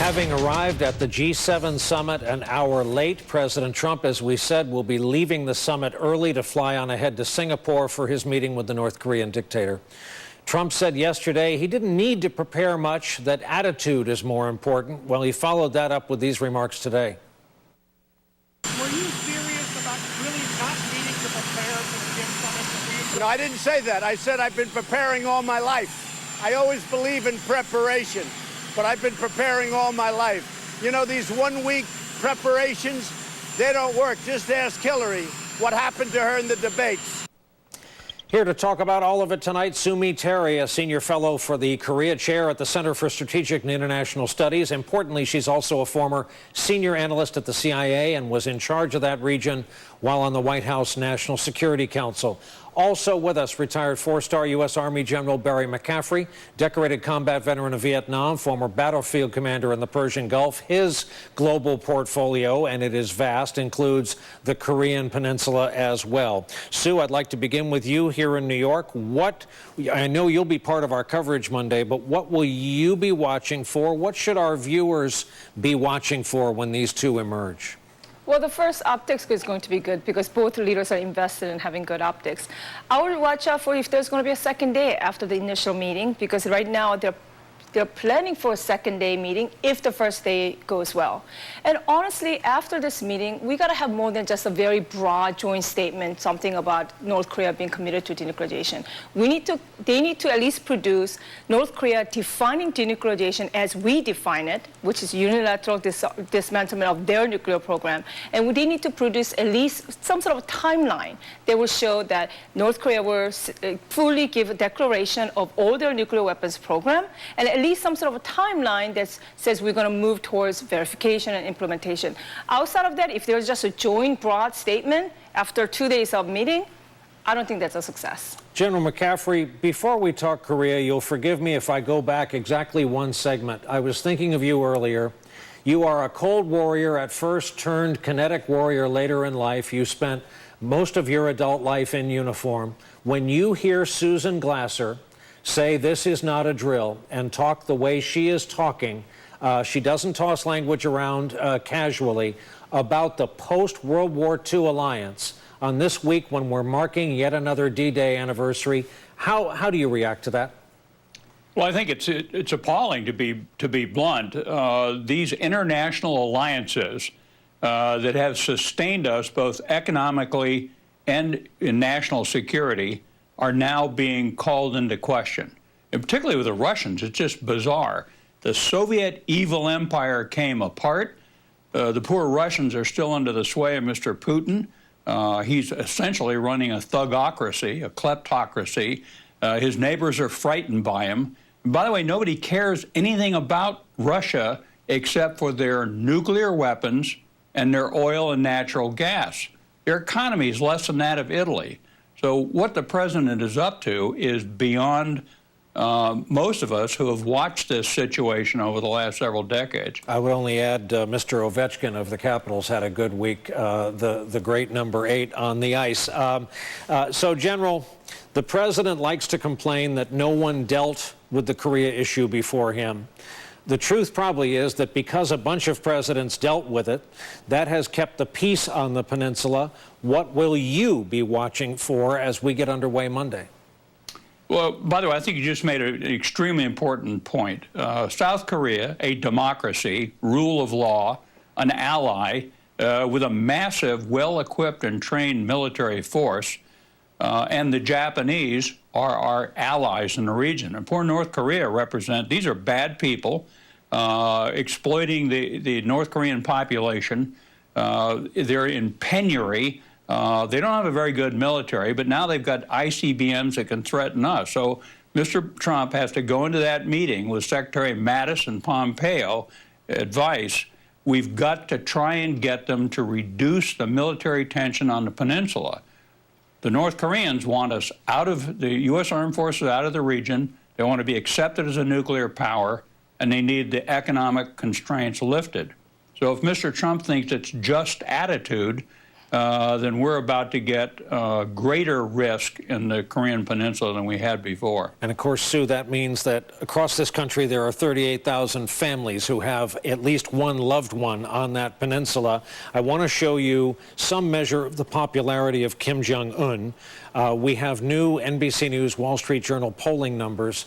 Having arrived at the G7 summit an hour late, President Trump, as we said, will be leaving the summit early to fly on ahead to Singapore for his meeting with the North Korean dictator. Trump said yesterday he didn't need to prepare much, that attitude is more important. Well, he followed that up with these remarks today. Were you serious about really not needing to prepare for the G7? No, I didn't say that. I said I've been preparing all my life. I always believe in preparation, but I've been preparing all my life. You know, these one-week preparations, they don't work. Just ask Hillary what happened to her in the debates. Here to talk about all of it tonight, Sumi Terry, a senior fellow for the Korea chair at the Center for Strategic and International Studies. Importantly, she's also a former senior analyst at the CIA and was in charge of that region while on the White House National Security Council. Also with us, retired four-star U.S. Army General Barry McCaffrey, decorated combat veteran of Vietnam, former battlefield commander in the Persian Gulf. His global portfolio, and it is vast, includes the Korean Peninsula as well. Sue, I'd like to begin with you here in New York. I know you'll be part of our coverage Monday, but what will you be watching for? What should our viewers be watching for when these two emerge? Well, the first optics is going to be good because both leaders are invested in having good optics. I would watch out for if there's going to be a second day after the initial meeting, because right now they're planning for a second day meeting if the first day goes well. And honestly, after this meeting, we got to have more than just a very broad joint statement, something about North Korea being committed to denuclearization. They need to at least produce North Korea defining denuclearization as we define it, which is unilateral dismantlement of their nuclear program. And they need to produce at least some sort of timeline that will show that North Korea will fully give a declaration of all their nuclear weapons program, and at least some sort of a timeline that says we're going to move towards verification and implementation. Outside of that, if there's just a joint broad statement after 2 days of meeting, I don't think that's a success. General McCaffrey, before we talk Korea, you'll forgive me if I go back exactly one segment. I was thinking of you earlier. You are a Cold Warrior at first, turned kinetic warrior later in life. You spent most of your adult life in uniform. When you hear Susan Glasser say this is not a drill and talk the way she is talking, she doesn't toss language around casually, about the post-World War II alliance on this week when we're marking yet another D-Day anniversary. How do you react to that? Well, I think it's appalling, to be blunt. These international alliances that have sustained us both economically and in national security are now being called into question. And particularly with the Russians, it's just bizarre. The Soviet evil empire came apart. The poor Russians are still under the sway of Mr. Putin. He's essentially running a thugocracy, a kleptocracy. His neighbors are frightened by him. And by the way, nobody cares anything about Russia except for their nuclear weapons and their oil and natural gas. Their economy is less than that of Italy. So what the president is up to is beyond most of us who have watched this situation over the last several decades. I would only add Mr. Ovechkin of the Capitals had a good week, the great number 8 on the ice. So, General, the president likes to complain that no one dealt with the Korea issue before him. The truth probably is that because a bunch of presidents dealt with it, that has kept the peace on the peninsula. What will you be watching for as we get underway Monday? Well, by the way, I think you just made an extremely important point. South Korea, a democracy, rule of law, an ally with a massive, well-equipped and trained military force, and the Japanese are our allies in the region. And poor North Korea these are bad people exploiting the North Korean population. They're in penury. They don't have a very good military, but now they've got ICBMs that can threaten us. So Mr. Trump has to go into that meeting with Secretary Mattis and Pompeo advice. We've got to try and get them to reduce the military tension on the peninsula. The North Koreans want us out of the U.S. Armed Forces, out of the region. They want to be accepted as a nuclear power, and they need the economic constraints lifted. So if Mr. Trump thinks it's just attitude, then we're about to get greater risk in the Korean Peninsula than we had before. And of course, Sue, that means that across this country there are 38,000 families who have at least one loved one on that peninsula. I want to show you some measure of the popularity of Kim Jong-un. We have new NBC News, Wall Street Journal polling numbers.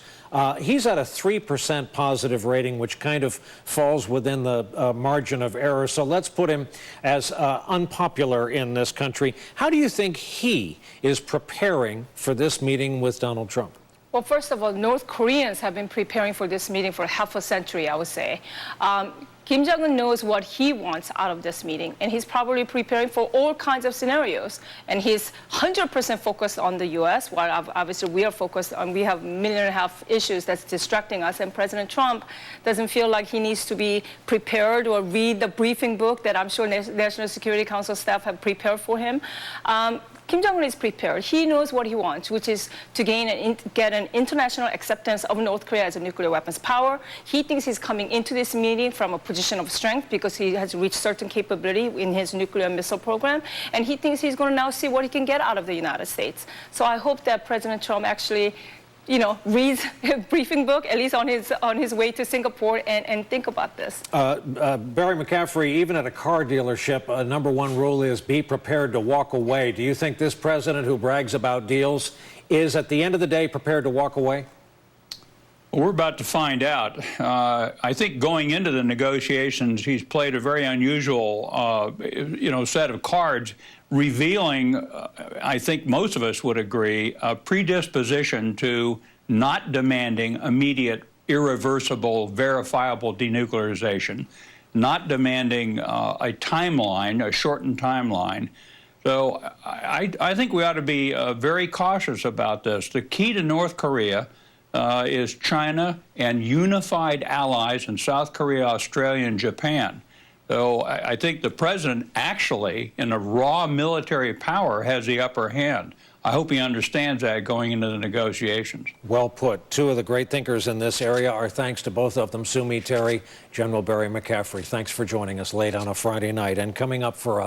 He's at a 3% positive rating, which kind of falls within the margin of error. So let's put him as unpopular in this country. How do you think he is preparing for this meeting with Donald Trump? Well, first of all, North Koreans have been preparing for this meeting for half a century, I would say. Kim Jong-un knows what he wants out of this meeting, and he's probably preparing for all kinds of scenarios. And he's 100% focused on the U.S., while obviously we are focused on, we have 1.5 million issues that's distracting us, and President Trump doesn't feel like he needs to be prepared or read the briefing book that I'm sure National Security Council staff have prepared for him. Kim Jong-un is prepared. He knows what he wants, which is to get an international acceptance of North Korea as a nuclear weapons power. He thinks he's coming into this meeting from a position of strength because he has reached certain capability in his nuclear missile program, and he thinks he's going to now see what he can get out of the United States. So I hope that President Trump actually, reads a briefing book, at least on his way to Singapore, and think about this. Barry McCaffrey, even at a car dealership, #1 rule is be prepared to walk away. Do you think this president who brags about deals is, at the end of the day, prepared to walk away? Well, we're about to find out. I think going into the negotiations, he's played a very unusual, set of cards, revealing, I think most of us would agree, a predisposition to not demanding immediate, irreversible, verifiable denuclearization, not demanding a timeline, a shortened timeline. So I think we ought to be very cautious about this. The key to North Korea is China and unified allies in South Korea, Australia, and Japan. So I think the president actually, in a raw military power, has the upper hand. I hope he understands that going into the negotiations. Well put. Two of the great thinkers in this area. Our thanks to both of them, Sumi Terry, General Barry McCaffrey. Thanks for joining us late on a Friday night. And coming up for us.